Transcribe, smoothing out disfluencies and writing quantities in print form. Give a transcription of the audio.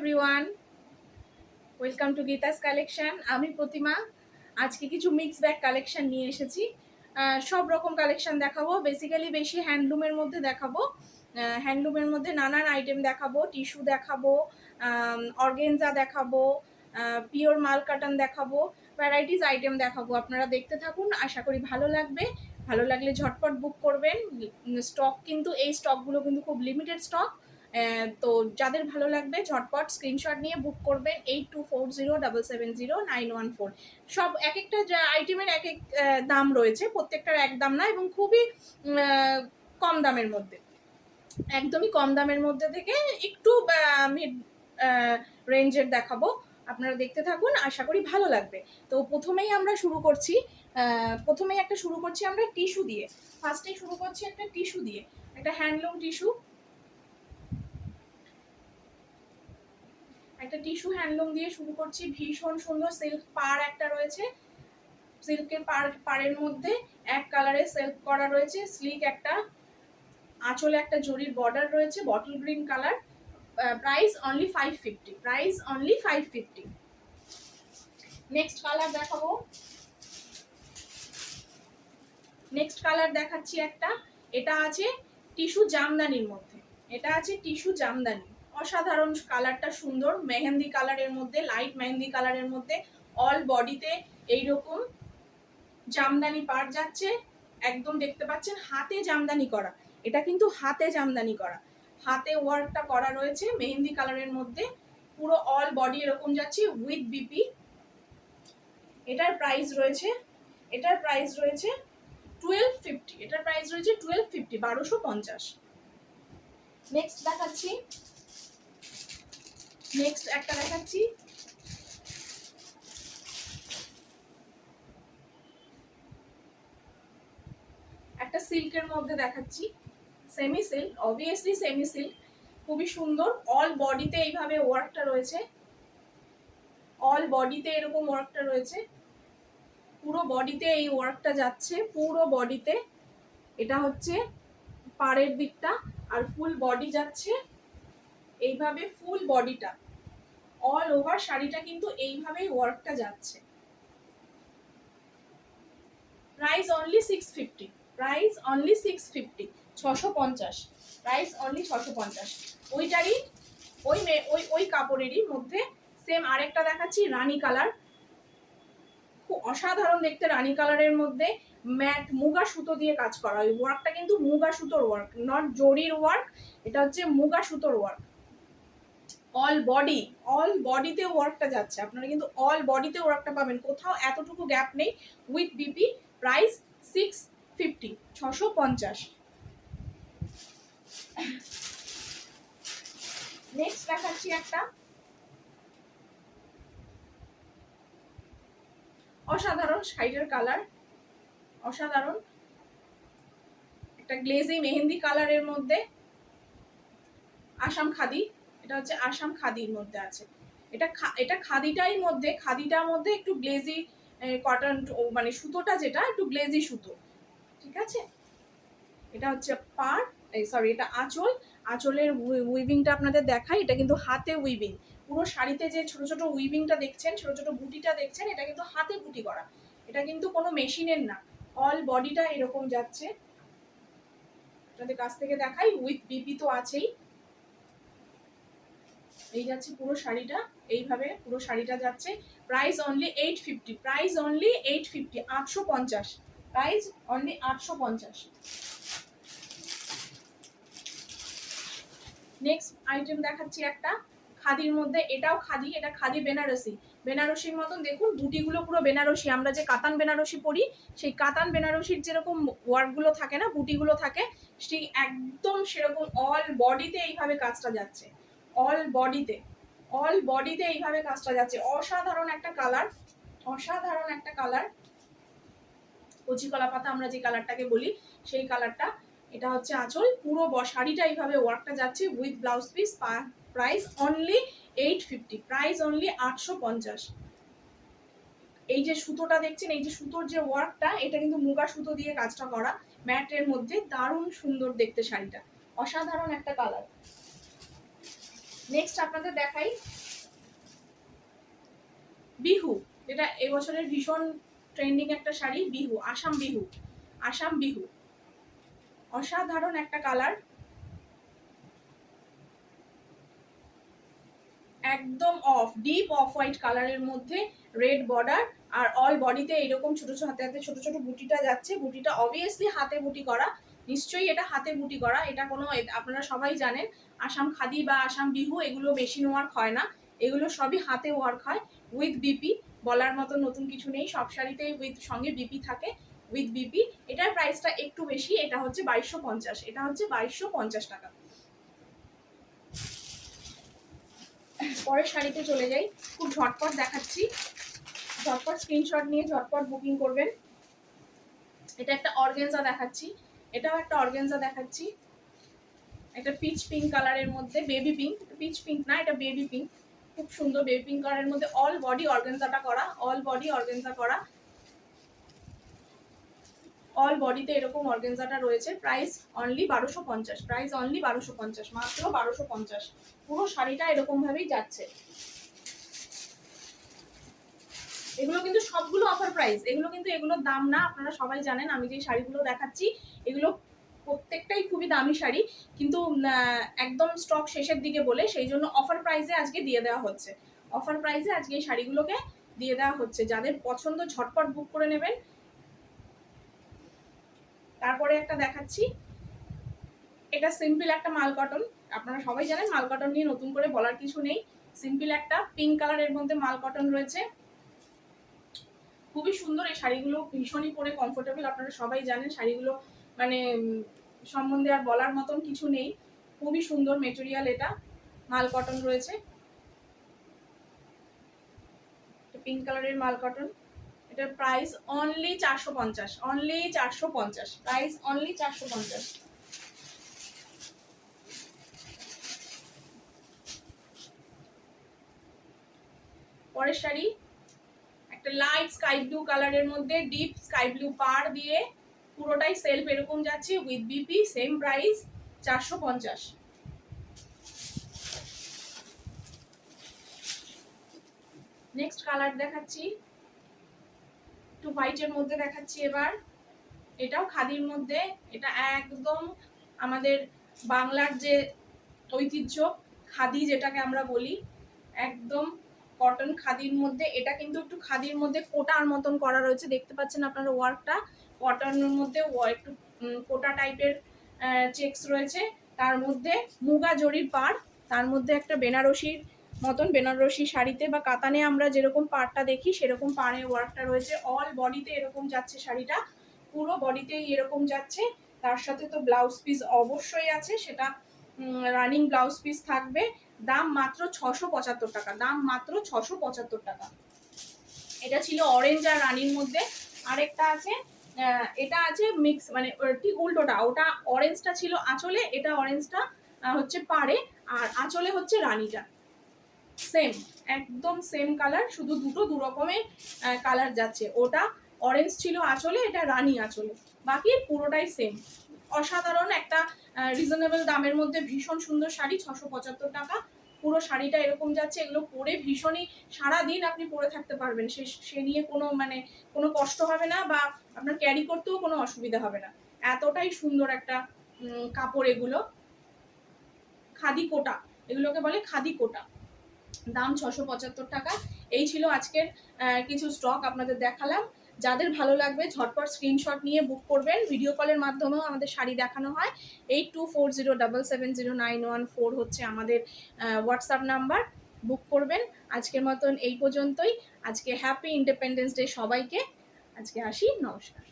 Everyone, welcome to Geeta's collection. আমি প্রতিমা। আজকে কিছু মিক্স ব্যাগ কালেকশন নিয়ে এসেছি। সব রকম কালেকশন দেখাবো। বেসিক্যালি বেশি হ্যান্ডলুমের মধ্যে দেখাবো। হ্যান্ডলুমের মধ্যে নানান আইটেম দেখাবো। টিস্যু দেখাবো, অর্গেনজা দেখাবো, পিওর মাল কাটান দেখাবো, ভ্যারাইটিস আইটেম দেখাবো। আপনারা দেখতে থাকুন, আশা করি ভালো লাগবে। ভালো লাগলে ঝটপট বুক করবেন। স্টক কিন্তু এই স্টকগুলো কিন্তু খুব লিমিটেড স্টক। তো যাদের ভালো লাগবে ঝটপট স্ক্রিনশট নিয়ে বুক করবেন 8240770914। সব এক একটা আইটেমের এক এক দাম রয়েছে, প্রত্যেকটার এক দাম না, এবং খুবই কম দামের মধ্যে, একদমই কম দামের মধ্যে থেকে একটু মিড রেঞ্জের দেখাবো। আপনারা দেখতে থাকুন, আশা করি ভালো লাগবে। তো প্রথমেই শুরু করছি আমরা টিস্যু দিয়ে। ফার্স্টেই শুরু করছি একটা টিস্যু দিয়ে, একটা হ্যান্ডলুম টিস্যু। একটা টিস্যু হ্যান্ডলুম দিয়ে শুরু করছি। ভীষণ সুন্দর সিল্ক পাড় একটা রয়েছে। সিল্কের পাড়ের মধ্যে এক কালারে সিল্ক করা রয়েছে। স্লিক একটা আঁচলে একটা জরির বর্ডার রয়েছে, bottle green colour. Price only 550। Price only 550। Next colour দেখাবো। নেক্সট কালার দেখাচ্ছি একটা। এটা আছে টিস্যু জামদানির মধ্যে। এটা আছে টিস্যু জামদানি। অসাধারণ কালারটা, সুন্দর মেহেন্দি কালারের মধ্যে, লাইট মেহেন্দি কালারের মধ্যে। অল বডিতে এইরকম জামদানি পাড় যাচ্ছে। একদম দেখতে পাচ্ছেন হাতে জামদানি করা। এটা কিন্তু হাতে জামদানি করা, হাতে ওয়ার্কটা করা রয়েছে মেহেন্দি কালারের মধ্যে। পুরো অল বডি এরকম যাচ্ছে উইথ বিপি। এটার প্রাইস রয়েছে 1250। এটার প্রাইস রয়েছে 1250, 1250। নেক্সট একটা দেখাচ্ছি। একটা সিল্কের মধ্যে দেখাচ্ছি, semi silk, obviously semi silk, খুবই সুন্দর। অল বডিতে এইভাবে ওয়ার্কটা রয়েছে। অল বডিতে এরকম ওয়ার্কটা রয়েছে, পুরো বডিতে এই ওয়ার্কটা যাচ্ছে, পুরো বডিতে। এটা হচ্ছে পাড়ের দিকটা, আর ফুল বডি যাচ্ছে এইভাবে। ফুল বডিটা অল ওভার শাড়িটা কিন্তু এইভাবেই ওয়ার্কটা যাচ্ছে। Price only 650। Price only 650, 650। Price only 650। ওইটারই ওই কাপড়েরই মধ্যে সেম আরেকটা দেখাচ্ছি, রানী কালার। খুব অসাধারণ দেখতে রানী কালারের মধ্যে। ম্যাট মুগা সুতো দিয়ে কাজ করা। ওই ওয়ার্কটা কিন্তু মুগা সুতোর ওয়ার্ক, নট জরির ওয়ার্ক। এটা হচ্ছে মুগা সুতোর ওয়ার্ক। অল বডিতে ওয়ার্কটা যাচ্ছে। আপনারা কিন্তু অল বডিতে ওয়ার্কটা পাবেন, কোথাও এতটুকু গ্যাপ নেই। With BP. প্রাইস 650, 650। নেক্সট দেখাচ্ছি একটা অসাধারণ শাড়ির কালার, অসাধারণ একটা গ্লেজি মেহেন্দি কালারের মধ্যে। আসাম খাদি। এটা হচ্ছে আসাম খাদির মধ্যে আছে। এটা খাদিটার মধ্যে একটু গ্লেজি কটন, মানে সুতোটা যেটা একটু গ্লেজি সুতো, ঠিক আছে। এটা হচ্ছে এটা আঁচল। আঁচলের উইভিংটা আপনাদের দেখাই। এটা কিন্তু হাতে উইভিং। পুরো শাড়িতে যে ছোট ছোট উইভিংটা দেখছেন, ছোট ছোট বুটিটা দেখছেন, এটা কিন্তু হাতে বুটি করা। এটা কিন্তু কোনো মেশিনের না। অল বডিটা এরকম যাচ্ছে। আপনাদের কাছ থেকে দেখাই, উইথ বিপি তো আছেই। এই যাচ্ছে পুরো শাড়িটা, এইভাবে পুরো শাড়িটা যাচ্ছে। Price only 850। Price only 850, 850। Price only 850। Next item দেখাচ্ছি একটা খাদির মধ্যে। এটাও খাদি। এটা খাদি বেনারসি। বেনারসির মতন দেখুন, বুটিগুলো পুরো বেনারসি। আমরা যে কাতান বেনারসি পরি, সেই কাতান বেনারসির যেরকম ওয়ার্কগুলো থাকে না, বুটিগুলো থাকে, সেই একদম সেরকম অল বডিতে এইভাবে কাজটা যাচ্ছে। অল বডিতে এইভাবে কাজটা যাচ্ছে। অসাধারণ একটা কালার, অসাধারণ একটা কালার। কচি কলা পাতা আমরা যে কালারটাকে বলি, সেই কালারটা। এটা হচ্ছে আঁচল। পুরো শাড়িটা এইভাবে ওয়ার্কটা যাচ্ছে with blouse piece. Price only 850। Price only 850। এই যে সুতোটা দেখছেন, এই যে সুতোর যে ওয়ার্কটা, এটা কিন্তু মুগা সুতো দিয়ে কাজটা করা, ম্যাটের মধ্যে। দারুণ সুন্দর দেখতে শাড়িটা, অসাধারণ একটা কালার। নেক্সট আপনাদের দেখাই বিহু, যেটা এবছরের ভীষণ ট্রেন্ডিং একটা শাড়ি। বিহু, আসাম বিহু। আসাম বিহু অসাধারণ একটা কালার, একদম ডিপ অফ হোয়াইট কালারের মধ্যে রেড বর্ডার, আর অল বডিতে এরকম ছোট ছোট হাতে হাতে ছোট ছোট বুটিটা যাচ্ছে। বুটিটা অবভিয়াসলি হাতে বুটি করা, নিশ্চয়ই এটা হাতে বুটি করা। এটা কোনো, আপনারা সবাই জানেন আসাম খাদি বা আসাম বিহু এগুলো মেশিন ওয়ার্ক হয় না, এগুলো সবই হাতে ওয়ার্ক হয় উইথ বিপি। বলার মতো নতুন কিছু নেই, সব শাড়িতেই উইথ সঙ্গে বিপি থাকে, উইথ বিপি। এটার প্রাইসটা একটু বেশি, এটা হচ্ছে 2250, এটা হচ্ছে 2250 টাকা। পরের শাড়িতে চলে যাই, খুব ঝটপট দেখাচ্ছি, ঝটপট স্ক্রিনশট নিয়ে ঝটপট বুকিং করবেন। এটা একটা অর্গানজা দেখাচ্ছি, এটাও একটা অর্গানজা দেখাচ্ছি, একটা পিচ পিঙ্ক কালারের মধ্যে, বেবি পিঙ্ক, পিচ পিঙ্ক না, এটা বেবি পিঙ্ক, খুব সুন্দর বেবি পিঙ্ক কালারের মধ্যে অল বডি অর্গানজাটা করা, অল বডি অর্গানজা করা, অল বডিতে এরকম অর্গানজাটা রয়েছে। প্রাইস অনলি 1250, প্রাইস অনলি 1250, মাত্র 1250। পুরো শাড়িটা এরকম ভাবেই যাচ্ছে। এগুলো কিন্তু সবগুলো অফার প্রাইস, এগুলো কিন্তু এগুলোর দাম না, আপনারা সবাই জানেন। আমি যে শাড়িগুলো দেখাচ্ছি এগুলো প্রত্যেকটাই খুবই দামি শাড়ি, কিন্তু একদম স্টক শেষের দিকে বলে সেই জন্য অফার প্রাইসে আজকে দিয়ে দেওয়া হচ্ছে, অফার প্রাইসে আজকে এই শাড়িগুলোকে দিয়ে দেওয়া হচ্ছে। যাদের পছন্দ ঝটপট বুক করে নেবেন। তারপরে একটা দেখাচ্ছি, এটা সিম্পল একটা মাল কটন, আপনারা সবাই জানেন মাল কটন নিয়ে নতুন করে বলার কিছু নেই। সিম্পল একটা পিঙ্ক কালারের মধ্যে মাল কটন রয়েছে, খুবই সুন্দর। এই শাড়িগুলো ভীষণই পরে কমফোর্টেবল, আপনারা সবাই জানেন শাড়িগুলো মানে সম্বন্ধে আর বলার মতন কিছু নেই, খুবই সুন্দর মেটেরিয়াল। এটা মাল কটন রয়েছে, পিঙ্ক কালারের মাল কটন। এটার price only 450, only 450, price only 450। পরের শাড়ি একটা লাইট স্কাই ব্লু কালারের মধ্যে ডিপ স্কাই ব্লু পাড় দিয়ে পুরোটাই সেলফ এরকম যাচ্ছে with BP, same price 450। Next colour দেখাচ্ছি, একটু হোয়াইটের মধ্যে দেখাচ্ছি এবার। এটাও খাদির মধ্যে, এটা একদম আমাদের বাংলার যে ঐতিহ্য খাদি যেটাকে আমরা বলি, একদম কটন খাদির মধ্যে। এটা কিন্তু একটু খাদির মধ্যে কোটার মতন করা রয়েছে, দেখতে পাচ্ছেন আপনারা ওয়ার্কটা, কটনের মধ্যে একটু কোটা টাইপের চেকস রয়েছে, তার মধ্যে মুগা জরির পাড়, তার মধ্যে একটা বেনারসির মতন, বেনারসি শাড়িতে বা কাতানে আমরা যেরকম পাড়টা দেখি সেরকম পাড়ে ওয়ার্কটা রয়েছে। অল বডিতে এরকম যাচ্ছে শাড়িটা, পুরো বডিতেই এরকম যাচ্ছে। তার সাথে তো ব্লাউজ পিস অবশ্যই আছে, সেটা রানিং ব্লাউজ পিস থাকবে। দাম মাত্র 675 টাকা, দাম মাত্র 675 টাকা। এটা ছিল অরেঞ্জ আর রানির মধ্যে। আরেকটা আছে, এটা আছে মিক্স, মানে ঠিক উল্টোটা, ওটা অরেঞ্জটা ছিল আঁচলে, এটা অরেঞ্জটা হচ্ছে পাড়ে, আর আঁচলে হচ্ছে রানিটা। সেম, একদম সেম কালার, শুধু দুটো দু রকমের কালার যাচ্ছে। ওটা অরেঞ্জ ছিল আঁচলে, এটা রানি আঁচলে, বাকি পুরোটাই সেম। অসাধারণ একটা রিজনেবল দামের মধ্যে ভীষণ সুন্দর শাড়ি, 675 টাকা। পুরো শাড়িটা এরকম যাচ্ছে, এগুলো পরে ভীষণই সারাদিন আপনি পরে থাকতে পারবেন, সে নিয়ে কোনো মানে কোনো কষ্ট হবে না, বা আপনার ক্যারি করতেও কোনো অসুবিধা হবে না। এতটাই সুন্দর একটা কাপড় এগুলো, খাদি কোটা, এগুলোকে বলে খাদি কোটা। দাম 675 টাকা। এই ছিল আজকের কিছু স্টক আপনাদের দেখালাম। যাদের ভালো লাগবে ঝটপট স্ক্রিনশট নিয়ে বুক করবেন, ভিডিও কলের মাধ্যমেও আমাদের শাড়ি দেখানো হয়। 8240770914 হচ্ছে আমাদের হোয়াটসঅ্যাপ নাম্বার, বুক করবেন। আজকের মতন এই পর্যন্তই। আজকে হ্যাপি ইন্ডিপেন্ডেন্স ডে সবাইকে, আজকে আসি, নমস্কার।